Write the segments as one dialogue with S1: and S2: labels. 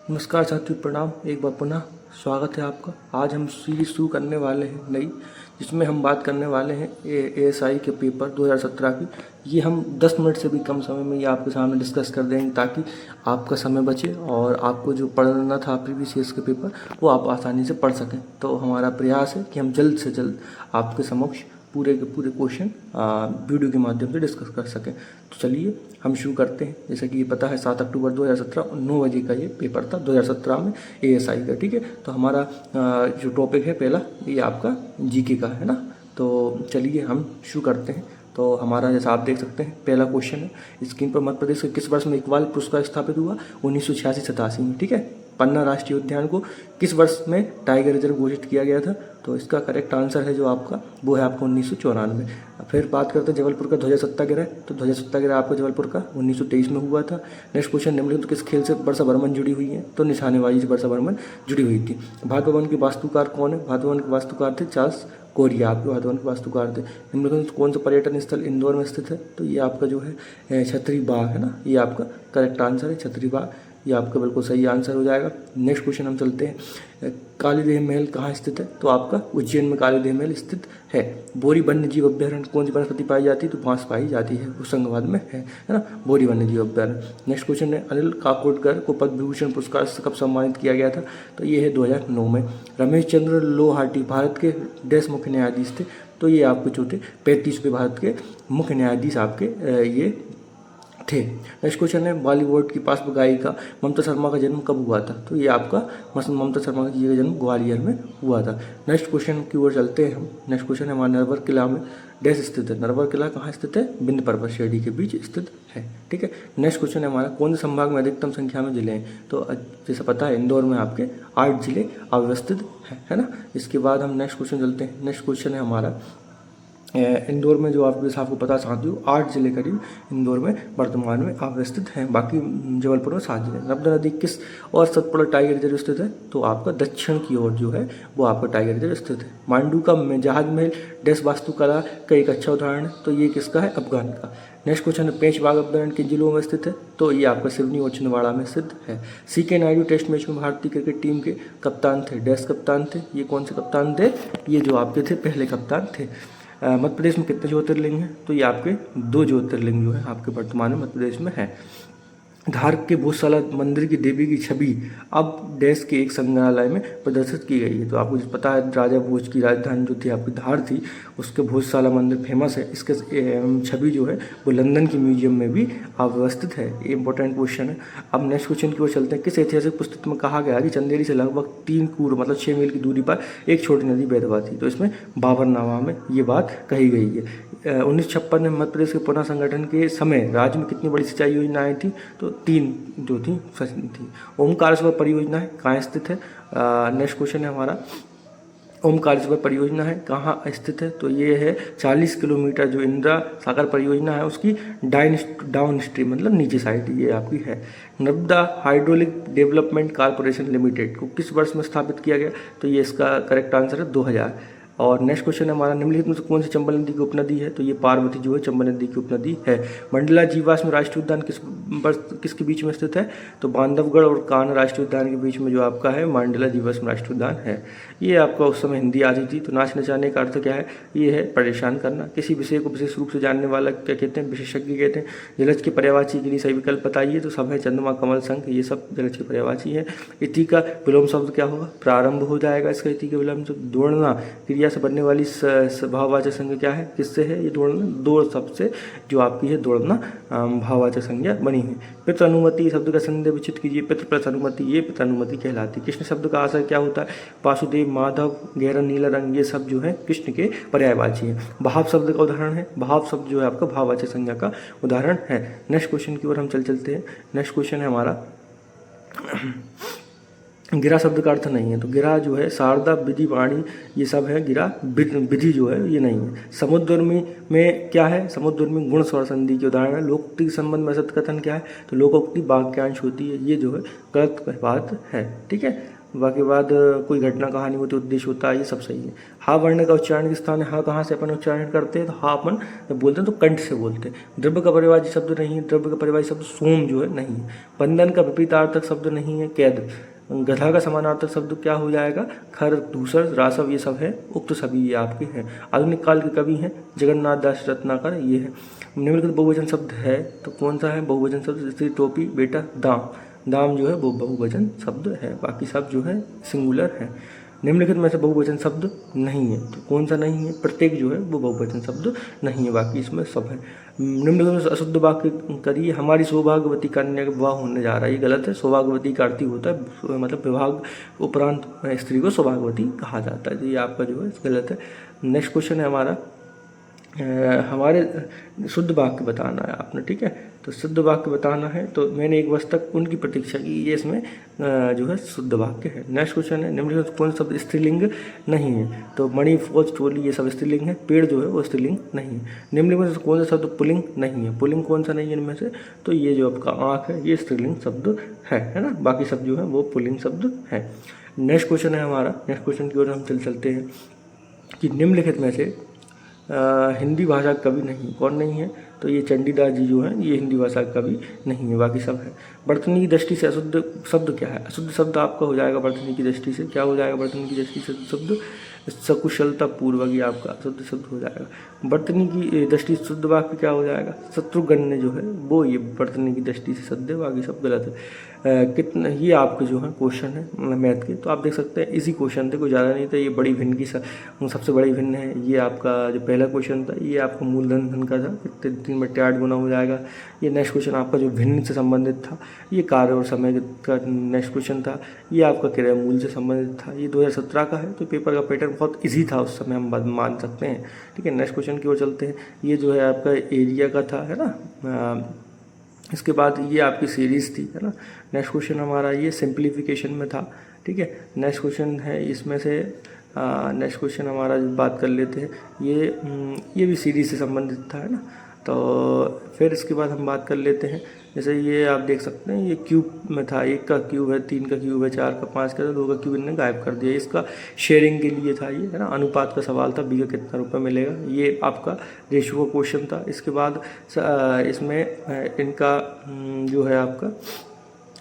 S1: नमस्कार साथियों, प्रणाम। एक बार पुनः स्वागत है आपका। आज हम सीरीज शुरू करने वाले हैं नई, जिसमें हम बात करने वाले हैं एएसआई के पेपर 2017 की। ये हम 10 मिनट से भी कम समय में ये आपके सामने डिस्कस कर देंगे, ताकि आपका समय बचे और आपको जो पढ़ना था प्रीवियस ईयर्स के पेपर वो आप आसानी से पढ़ सकें। तो हमारा प्रयास है कि हम जल्द से जल्द आपके समक्ष पूरे के पूरे क्वेश्चन वीडियो के माध्यम से डिस्कस कर सकें। तो चलिए हम शुरू करते हैं। जैसा कि ये पता है 7 अक्टूबर 2017 9 बजे का ये पेपर था 2017 में एएसआई का। ठीक है, तो हमारा जो टॉपिक है पहला, ये आपका जीके का है ना। तो चलिए हम शुरू करते हैं। तो हमारा जैसा आप देख सकते हैं पहला क्वेश्चन है स्क्रीन पर, मध्य प्रदेश के किस वर्ष में इकबाल पुरस्कार स्थापित हुआ? 1986-87 में। ठीक है, पन्ना राष्ट्रीय उद्यान को किस वर्ष में टाइगर रिजर्व घोषित किया गया था? तो इसका करेक्ट आंसर है जो आपका वो है आपका 1994। फिर बात करते हैं जबलपुर का ध्वजा सत्याग्रह। तो ध्वजा सत्याग्रह आपका जबलपुर का 1923 में हुआ था। नेक्स्ट क्वेश्चन, निम्नलिखित तो किस खेल से वर्षा बर्मन जुड़ी हुई है? तो निशानेबाजी से वर्षा बर्मन जुड़ी हुई थी। भारत भवन के वास्तुकार कौन है? भारत भवन के वास्तुकार थे चार्ल्स कोरिया, आपके भारत भवन के वास्तुकार थे। निम्नलिखित कौन सा पर्यटन स्थल इंदौर में स्थित है? तो ये आपका जो है छतरी बाग है ना, ये आपका करेक्ट आंसर है छतरी बाग, ये आपका बिल्कुल सही आंसर हो जाएगा। नेक्स्ट क्वेश्चन हम चलते हैं, कालीदेह महल कहाँ स्थित है? तो आपका उज्जैन में कालीदेह महल स्थित है। बोरी वन्य जीव अभ्यारण्य कौन सी वनस्पति पाई जाती है? तो बांस पाई जाती है, होशंगाबाद में है ना, बोरी वन्य जीव अभ्यारण्य। नेक्स्ट क्वेश्चन है, अनिल काकोडकर को पद्म विभूषण पुरस्कार से कब सम्मानित किया गया था? तो ये है 2009 में। रमेश चंद्र लोहाटी भारत के देश मुख्य न्यायाधीश थे? तो ये आपके जो थे 35वें भारत के मुख्य न्यायाधीश आपके ये थे। नेक्स्ट क्वेश्चन है, बॉलीवुड की पार्श्व गायिका ममता शर्मा का जन्म कब हुआ था? तो ये आपका ममता शर्मा जी का जन्म ग्वालियर में हुआ था। नेक्स्ट क्वेश्चन की ओर चलते हैं हम। नेक्स्ट क्वेश्चन है, हमारा नरवर किला में डैश स्थित है? नरवर किला कहाँ स्थित है? विंध्य पर्वत श्रेणी के बीच स्थित है। ठीक है, नेक्स्ट क्वेश्चन है हमारा, कौन से संभाग में अधिकतम संख्या में जिले हैं? तो जैसा पता है इंदौर में आपके 8 जिले अव्यवस्थित है ना। इसके बाद हम नेक्स्ट क्वेश्चन चलते हैं। नेक्स्ट क्वेश्चन है हमारा, इंदौर में जो आपको पता साथियों 8 जिले करीब इंदौर में वर्तमान में अवस्थित हैं, बाकी जबलपुर में 7 जिले। नर्मदा नदी किस और सतपुड़ा टाइगर रिजर्व स्थित है? तो आपका दक्षिण की ओर जो है वो आपका टाइगर रिजर्व स्थित है। मांडू का जहाज महल डैश वास्तुकला का एक अच्छा उदाहरण है? तो ये किसका है? अफगान का। नेक्स्ट क्वेश्चन है, पेंच बाघ अभ्यारण्य किन जिलों में स्थित है? तो ये आपका सिवनी और छिंदवाड़ा में स्थित है। सीके नायडू टेस्ट मैच में भारतीय क्रिकेट टीम के कप्तान थे? डैश कप्तान थे? ये कौन से कप्तान थे? ये जो आपके थे पहले कप्तान थे। मध्य प्रदेश में कितने ज्योतिर्लिंग हैं? तो ये आपके 2 ज्योतिर्लिंग जो है आपके वर्तमान में मध्य प्रदेश में है। धार के भोजशाला मंदिर की देवी की छवि अब देश के एक संग्रहालय में प्रदर्शित की गई है। तो आपको पता है राजा भोज की राजधानी जो थी आपकी धार थी, उसके भोजशाला मंदिर फेमस है। इसके छवि जो है वो लंदन की म्यूजियम में भी अवस्थित है। ये इंपॉर्टेंट क्वेश्चन है। अब नेक्स्ट क्वेश्चन की ओर चलते हैं। किस ऐतिहासिक पुस्तक में कहा गया कि चंदेरी से लगभग 3 कूर मतलब 6 मील की दूरी पर एक छोटी नदी बेतवा थी? तो इसमें बाबरनामा में ये बात कही गई है। 1956 में मध्य प्रदेश के पुनः संगठन के समय राज्य में कितनी बड़ी सिंचाई योजनाएं थी? तो 3 जो थी थी। ओमकारेश्वर परियोजना है कहाँ स्थित है? नेक्स्ट क्वेश्चन है हमारा, ओमकारेश्वर परियोजना है कहाँ स्थित है? तो ये है 40 किलोमीटर जो इंदिरा सागर परियोजना है उसकी डाउन स्ट्रीम मतलब नीचे साइड ये आपकी है। Narmada hydraulic development corporation limited को किस वर्ष में स्थापित किया गया? तो ये इसका करेक्ट आंसर है 2000। और नेक्स्ट क्वेश्चन है हमारा, निम्नलिखित में से कौन सी चंबल नदी की उपनदी है? तो ये पार्वती जो है चंबल नदी की उपनदी है। मंडला जीवाश्म राष्ट्रीय उद्यान किसके बीच में स्थित है? तो बांधवगढ़ और कान्हा राष्ट्रीय उद्यान के बीच में जो आपका है मंडला जीवाश्म राष्ट्रीय उद्यान है। ये आपका उस समय हिंदी आती थी। तो नाच नचाने का अर्थ क्या है? ये है परेशान करना। किसी विषय को विशेष रूप से जानने वाला क्या कहते हैं? विशेषज्ञ कहते हैं। जलज के पर्यायवाची के लिए सही विकल्प बताइए। तो सब है चंद्रमा कमल शंख, ये सब जलज के पर्यायवाची है। इति का विलोम शब्द क्या होगा? प्रारंभ हो जाएगा इसका इति का विलोम शब्द। दौड़ना क्रिया से बनने वाली भाववाचक संज्ञा क्या है? किससे है ये दौड़ना? दौड़ शब्द से जो आपकी है दौड़ना भाववाचक संज्ञा बनी है। पितृ अनुमति शब्द का संदेह विचित कीजिए। पितृ प्लस अनुमति ये पितृ अनुमति कहलाती है। कृष्ण शब्द का आशय क्या होता है? वासुदेव, माधव, गहरा नीला रंग, ये सब जो है कृष्ण के पर्यायवाची है। भाव शब्द का उदाहरण है? भाव शब्द जो है आपका भाववाचक संज्ञा का उदाहरण है। नेक्स्ट क्वेश्चन की ओर हम चलते हैं। नेक्स्ट क्वेश्चन है हमारा, गिरा शब्द का अर्थ नहीं है। तो गिरा जो है शारदा, विधि, वाणी ये सब है। गिरा विधि जो है ये नहीं है। समुद्रमी में क्या है? समुद्रमी गुण स्वर संधि के उदाहरण है। लोकोक्ति के संबंध में असत कथन क्या है? तो लोकोक्ति वाक्यांश होती है। ये जो है गलत बात है। ठीक है, बाकी बाद कोई घटना कहानी होती उद्देश्य होता है, ये सब सही है। हा वर्ण का उच्चारण किस स्थान है, हा कहाँ से अपन उच्चारण करते हैं, तो हा अपन जब बोलते हैं तो कंठ से बोलते हैं। द्रव्य का परिवाची शब्द नहीं है, द्रव्य का परिवाची शब्द सोम जो है नहीं है। बंधन का विपरीतार्थक शब्द नहीं है, कैद। गधा का समानार्थक शब्द क्या हो जाएगा, खर, दूसर, रासव, ये सब है, उक्त सभी ये आपके हैं। आधुनिक काल के कवि हैं जगन्नाथ दास रत्नाकर, ये है। निम्नलिखित बहुवचन शब्द है तो कौन सा है बहुवचन शब्द, जैसे टोपी, बेटा, दाम। दाम जो है वो बहुवचन शब्द है, बाकी सब जो है सिंगुलर है। निम्नलिखित में से बहुवचन शब्द नहीं है तो कौन सा नहीं है, प्रत्येक जो है वो बहुवचन शब्द नहीं है, बाकी इसमें सब है। निम्नलिखित में से अशुद्ध वाक्य करिए, हमारी सौभाग्यवती कन्या का विवाह होने जा रहा है, ये गलत है। सौभाग्यवती का अर्थ होता है मतलब विवाह उपरांत स्त्री को सौभाग्यवती कहा जाता है, तो ये आपका जो है गलत है। नेक्स्ट क्वेश्चन है हमारा, हमारे शुद्ध वाक्य बताना है आपने, ठीक है। तो शुद्ध वाक्य बताना है तो मैंने एक वर्ष तक उनकी प्रतीक्षा की, ये इसमें जो है शुद्ध वाक्य है। नेक्स्ट क्वेश्चन है, निम्नलिखित कौन शब्द स्त्रीलिंग नहीं है, तो मणि, फौज, टोली ये सब स्त्रीलिंग है। पेड़ जो है वो स्त्रीलिंग नहीं है। निम्नलिखित में कौन सा शब्द पुल्लिंग नहीं है, पुल्लिंग कौन सा नहीं है इनमें से, तो ये जो आपका आँख है ये स्त्रीलिंग शब्द है ना, बाकी सब जो है वो पुल्लिंग शब्द है। नेक्स्ट क्वेश्चन है हमारा, नेक्स्ट क्वेश्चन की ओर हम चलते हैं कि निम्नलिखित में से हिंदी भाषा का कवि नहीं, कौन नहीं है, तो ये चंडीदास जी जो हैं ये हिंदी भाषा का कवि नहीं है, बाकी सब है। वर्तनी की दृष्टि से अशुद्ध शब्द क्या है, अशुद्ध शब्द आपका हो जाएगा वर्तनी की दृष्टि से, क्या हो जाएगा वर्तनी की दृष्टि से शब्द, सकुशलता पूर्वक ही आपका शुद्ध शब्द हो जाएगा। वर्तनी की दृष्टि से शुद्ध वाक्य क्या हो जाएगा, शत्रुघ्न जो है वो ये वर्तनी की दृष्टि से शुद्ध है, बाकी सब गलत है। कितना ये आपके जो है क्वेश्चन है मैथ के, तो आप देख सकते हैं इसी क्वेश्चन थे, कोई ज़्यादा नहीं था। ये बड़ी भिन्न की सबसे बड़ी भिन्न है, ये आपका जो पहला क्वेश्चन था ये आपका मूलधन धन का था, कितने 3 बटे 8 गुना हो जाएगा। ये नेक्स्ट क्वेश्चन आपका जो भिन्न से संबंधित था, ये कार्य और समय का नेक्स्ट क्वेश्चन था। ये आपका क्रिया मूल से संबंधित था, ये 2017 का है, तो पेपर का पैटर्न बहुत ईजी था उस समय, हम मान सकते हैं, ठीक है। नेक्स्ट क्वेश्चन की ओर चलते हैं, ये जो है आपका एरिया का था, है ना। इसके बाद ये आपकी सीरीज़ थी, है ना। नेक्स्ट क्वेश्चन हमारा ये सिंप्लीफिकेशन में था, ठीक है। नेक्स्ट क्वेश्चन है इसमें से नेक्स्ट क्वेश्चन हमारा जो बात कर लेते हैं, ये भी सीरीज से संबंधित था, है ना। तो फिर इसके बाद हम बात कर लेते हैं, जैसे ये आप देख सकते हैं ये क्यूब में था, 1 का क्यूब है, 3 का क्यूब है, 4 का, 5 का, 2 का क्यूब इन्होंने गायब कर दिया। इसका शेयरिंग के लिए था ये, है ना। अनुपात का सवाल था, बी का कितना रुपये मिलेगा, ये आपका रेशियो का क्वेश्चन था। इसके बाद इसमें इनका जो है आपका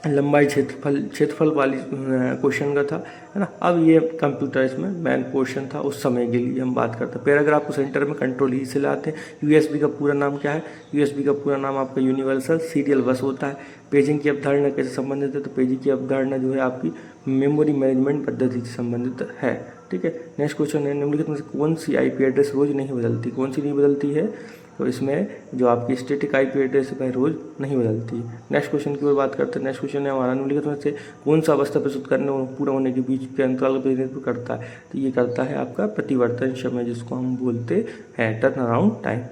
S1: लंबाई क्षेत्रफल वाली क्वेश्चन का था, है ना। अब ये कंप्यूटर इसमें मेन क्वेश्चन था उस समय के लिए हम बात करते हैं। पैराग्राफ को सेंटर में कंट्रोल ही से लाते हैं। यूएसबी का पूरा नाम क्या है, यूएसबी का पूरा नाम आपका यूनिवर्सल सीरियल बस होता है। पेजिंग की अवधारणा कैसे संबंधित है, तो पेजिंग की अवधारणा जो है आपकी मेमोरी मैनेजमेंट पद्धति से संबंधित है, ठीक है। नेक्स्ट क्वेश्चन है, निम्नलिखित में से कौन सी आईपी एड्रेस रोज नहीं बदलती, कौन सी नहीं बदलती है, तो इसमें जो आपकी स्टैटिक आईपी एड्रेस है रोज नहीं बदलती है। नेक्स्ट क्वेश्चन की ओर बात करते हैं। नेक्स्ट क्वेश्चन है हमारा, निम्नलिखित में से कौन सा अवस्था प्रस्तुत करने और पूरा होने के बीच के अंतराल का प्रतिनिधित्व करता है, तो ये करता है आपका प्रतिवर्तन समय, जिसको हम बोलते हैं turn around time.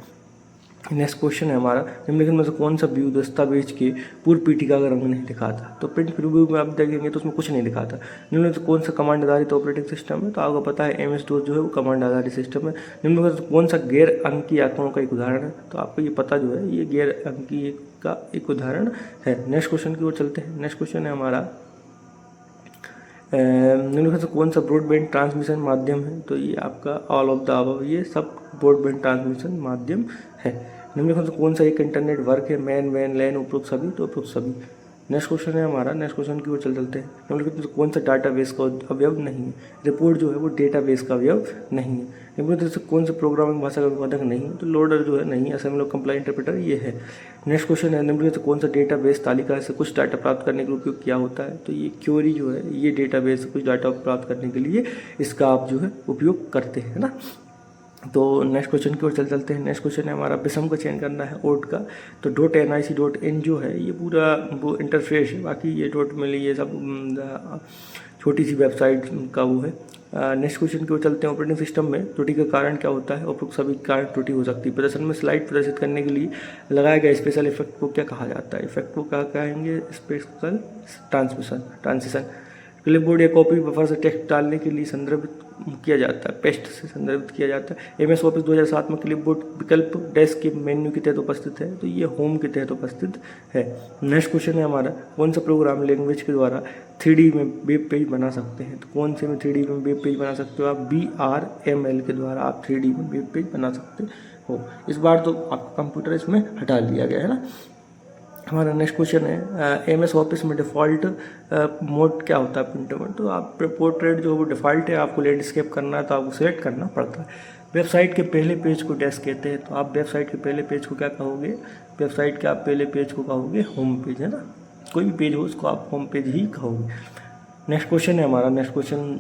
S1: Next question है हमारा, निम्नलिखित में से कौन सा व्यू दस्तावेज के पूर्व पीठिका का रंग नहीं दिखाता, तो प्रिंट प्रीव्यू में आप देखेंगे तो उसमें कुछ नहीं दिखाता। निम्नलिखित में से कौन सा कमांड आधारित ऑपरेटिंग सिस्टम है, तो आपको पता है MS DOS जो है वो कमांड आधारित सिस्टम है। निम्नलिखित में कौन सा गैर अंकीय आंकड़ों का एक उदाहरण है, तो आपको ये पता जो है ये गैर अंकीय का एक उदाहरण है। नेक्स्ट क्वेश्चन की ओर चलते हैं। नेक्स्ट क्वेश्चन है हमारा, निम्नलिखित से कौन सा ब्रॉडबैंड ट्रांसमिशन माध्यम है, तो ये आपका ऑल ऑफ द अबव, ये सब ब्रॉडबैंड ट्रांसमिशन माध्यम है। निम्नलिखित से कौन सा एक इंटरनेट वर्क है, मैन, वैन, लैन, उपरोक्त सभी, तो उपरोक्त सभी। नेक्स्ट क्वेश्चन है हमारा, नेक्स्ट क्वेश्चन की ओर चलते हैं। निम्नलिखित में कौन सा डाटाबेस का अवयव नहीं है, रिपोर्ट जो है वो डेटाबेस का अवयव नहीं है। निम्नलिखित से कौन सा प्रोग्रामिंग भाषा का उत्पादक नहीं है, तो लोडर जो है नहीं, असेंबली कंप्लाई इंटरप्रेटर ये है। नेक्स्ट क्वेश्चन है, निम्नलिखित से कौन सा डेटाबेस तालिका से कुछ डाटा प्राप्त करने के लिए उपयोग किया होता है, तो ये क्वेरी जो है ये डेटाबेस से कुछ डाटा प्राप्त करने के लिए इसका आप जो है उपयोग करते हैं ना। तो नेक्स्ट क्वेश्चन की ओर चलते हैं। नेक्स्ट क्वेश्चन है हमारा, विषम का चयन करना है ओट का, तो .nic.in जो है ये पूरा वो इंटरफेस है, बाकी ये .mil ये सब छोटी सी वेबसाइट का वो है। नेक्स्ट क्वेश्चन की ओर चलते हैं। ऑपरेटिंग सिस्टम में त्रुटि का कारण क्या होता है, उपरोक्त सभी कारण त्रुटि हो सकती है। प्रदर्शन में स्लाइड प्रदर्शित करने के लिए लगाया गया स्पेशल इफेक्ट को क्या कहा जाता है, इफेक्ट को क्या कहेंगे, स्पेशल ट्रांजिशन। क्लिपबोर्ड या कॉपी बफर से टेक्स्ट डालने के लिए संदर्भित किया जाता है, पेस्ट से संदर्भित किया जाता है। MS ऑफिस 2007 में क्लिपबोर्ड विकल्प डेस्क के मेन्यू के तहत उपस्थित है, तो ये होम के तहत उपस्थित है। नेक्स्ट क्वेश्चन है हमारा, कौन सा प्रोग्राम लैंग्वेज के द्वारा 3D में वेब पेज बना सकते हैं? तो कौन से में 3D में वेब पेज बना सकते हो आप? VRML के द्वारा आप 3D में वेब पेज बना सकते हो। इस बार तो आपका कंप्यूटर इसमें हटा लिया गया है ना। हमारा नेक्स्ट क्वेश्चन है, MS ऑफिस में डिफ़ॉल्ट मोड क्या होता है प्रिंटर में? तो आप पोर्ट्रेट जो वो डिफ़ॉल्ट है, आपको लैंडस्केप करना है तो आपको सेलेक्ट करना पड़ता है। वेबसाइट के पहले पेज को डेस्क कहते हैं, तो आप वेबसाइट के पहले पेज को क्या कहोगे? वेबसाइट के आप पहले पेज को कहोगे होम पेज, है ना। कोई भी पेज हो उसको आप होम पेज ही कहोगे। नेक्स्ट क्वेश्चन है हमारा, नेक्स्ट क्वेश्चन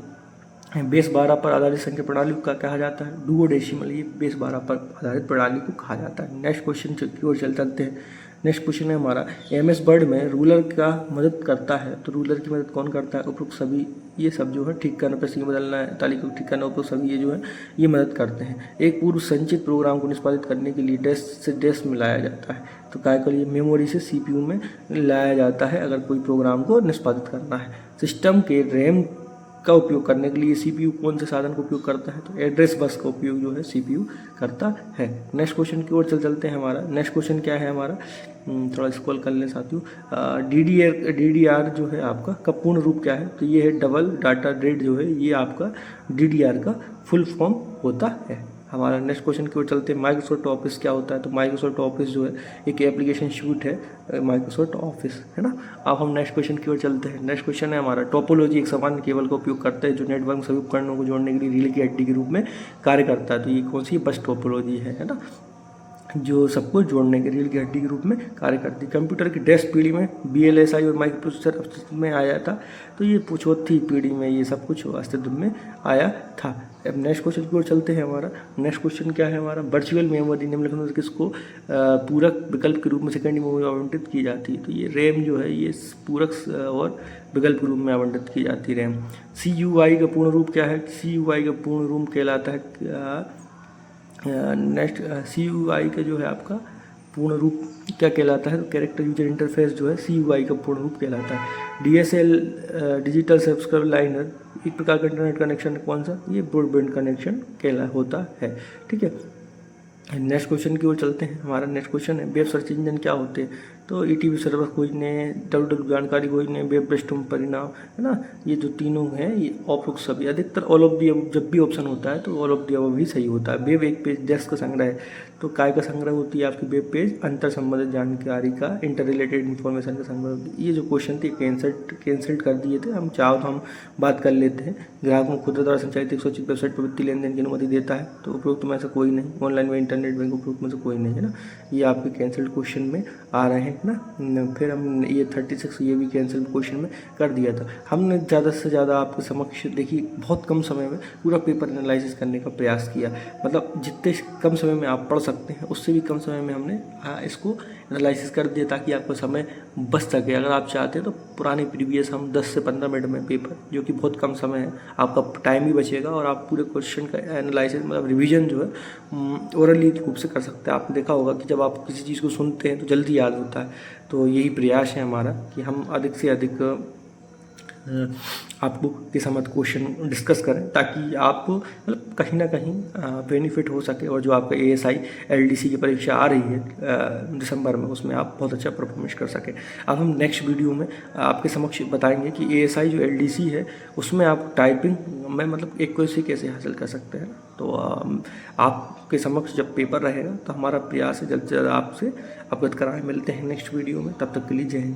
S1: बेस 12 पर आधारित संख्या प्रणाली को क्या कहा जाता है? डुओडेसिमल, ये बेस 12 पर आधारित प्रणाली को कहा जाता है। नेक्स्ट क्वेश्चन की ओर चलते हैं। नेक्स्ट क्वेश्चन है हमारा, MS वर्ड में रूलर का मदद करता है, तो रूलर की मदद कौन करता है? उपरोक्त सभी ये सब जो है ठीक करना, प्रश्न बदलना है, तालिका को ठीक करना, उपरोक्त सभी ये जो है ये मदद करते हैं। एक पूर्व संचित प्रोग्राम को निष्पादित करने के लिए डेस्क से डेस्क में लाया जाता है, तो क्या के लिए मेमोरी से CPU में लाया जाता है अगर कोई प्रोग्राम को निष्पादित करना है। सिस्टम के रैम का उपयोग करने के लिए CPU कौन से साधन का उपयोग करता है? तो एड्रेस बस का उपयोग जो है CPU करता है। नेक्स्ट क्वेश्चन की ओर चलते हैं हमारा। नेक्स्ट क्वेश्चन क्या है हमारा, थोड़ा स्क्रॉल कर लें साथियों। DDR जो है आपका का पूर्ण रूप क्या है? तो ये है डबल डाटा रेट जो है ये आपका DDR का फुल फॉर्म होता है। हमारा नेक्स्ट क्वेश्चन की ओर चलते हैं, माइक्रोसॉफ्ट ऑफिस क्या होता है? तो माइक्रोसॉफ्ट ऑफिस जो है एक एप्लीकेशन सूट है माइक्रोसॉफ्ट ऑफिस, है ना। अब हम नेक्स्ट क्वेश्चन की ओर चलते हैं। नेक्स्ट क्वेश्चन है हमारा, टोपोलॉजी एक सामान्य केबल का उपयोग करता है जो नेटवर्क में सभी उपकरणों को जोड़ने के लिए रील की हड्डी के रूप में कार्य करता है, तो ये कौन सी बस टोपोलॉजी है ना, जो सबको जोड़ने के रील की हड्डी के रूप में कार्य करती है। कंप्यूटर की डेस्क पीढ़ी में VLSI और माइक्रोप्रोसेसर अस्तित्व में आया था, तो ये चौथी पीढ़ी में ये सब कुछ अस्तित्व में आया था। अब नेक्स्ट क्वेश्चन की ओर चलते हैं हमारा। नेक्स्ट क्वेश्चन क्या है हमारा, वर्चुअल मेमोरी निम्नलिखित में से किसको पूरक विकल्प के रूप में सेकेंडरी मेमोरी आवंटित की जाती है? तो ये रैम जो है ये पूरक और विकल्प के रूप में आवंटित की जाती है रैम। CUI का पूर्ण रूप क्या है? CUI का पूर्ण रूप कहलाता है नेक्स्ट CUI का जो है आपका पूर्ण रूप क्या कहलाता है? तो कैरेक्टर यूजर इंटरफेस जो है CUI का पूर्ण रूप कहलाता है। DSL डिजिटल सब्सक्राइबर लाइनर एक प्रकार का इंटरनेट कनेक्शन कौन सा? ये ब्रॉडबैंड कनेक्शन कहला होता है, ठीक है। नेक्स्ट क्वेश्चन की ओर चलते हैं। हमारा नेक्स्ट क्वेश्चन है, वेब सर्च इंजन क्या होते हैं? तो ETB सर्वर खोजने, WWW जानकारी खोजने, वेब पृष्ठों परिणाम, है ना, ये जो तीनों हैं ये उपरोक्त सभी अधिकतर ऑल ऑफ दी अब जब भी ऑप्शन होता है तो ऑल ऑफ दी अब ही सही होता है। वेब एक पेज डेस्क का संग्रह है, तो काय का संग्रह होती है आपकी वेब पेज अंतर संबंधित जानकारी का इंटर रिलेटेड इन्फॉर्मेशन का संग्रह होती है। ये जो क्वेश्चन थे कैंसिल कर दिए थे, हम चाहो तो हम बात कर लेते हैं। ग्राहकों को खुदरा द्वारा संचालित एक स्वैच्छिक वेबसाइट पर वित्तीय लेन देन की अनुमति देता है, तो उपरोक्त में ऐसा कोई नहीं। ऑनलाइन व इंटरनेट बैंक उपरोक्त में से कोई नहीं, है ना। ये आपके कैंसिल्ड क्वेश्चन में आ रहे हैं ना। फिर हम ये 36 ये भी कैंसिल क्वेश्चन में कर दिया था। हमने ज़्यादा से ज़्यादा आपके समक्ष देखिए बहुत कम समय में पूरा पेपर एनालिसिस करने का प्रयास किया, मतलब जितने कम समय में आप पढ़ सकते हैं उससे भी कम समय में हमने इसको एनालिसिस कर दिया ताकि आपका समय बच सके। अगर आप चाहते हैं तो पुरानी प्रीवियस हम 10 से 15 मिनट में पेपर, जो कि बहुत कम समय है, आपका टाइम भी बचेगा और आप पूरे क्वेश्चन का एनालिसिस मतलब रिवीजन जो है ओरली रूप से कर सकते हैं। आपने देखा होगा कि जब आप किसी चीज़ को सुनते हैं तो जल्दी याद होता है, तो यही प्रयास है हमारा कि हम अधिक से अधिक आपको के साथ क्वेश्चन डिस्कस करें ताकि आप मतलब कहीं ना कहीं बेनिफिट हो सके, और जो आपका ASI LDC की परीक्षा आ रही है दिसंबर में उसमें आप बहुत अच्छा परफॉर्मेंस कर सकें। अब हम नेक्स्ट वीडियो में आपके समक्ष बताएंगे कि ASI जो LDC है उसमें आप टाइपिंग में मतलब एक्यूरेसी कैसे हासिल कर सकते हैं। तो आपके समक्ष जब पेपर रहेगा तो हमारा प्रयास है जल्द से जल्द आपसे अवगत कराएं। मिलते हैं नेक्स्ट वीडियो में, तब तक के लिए जय हिंद।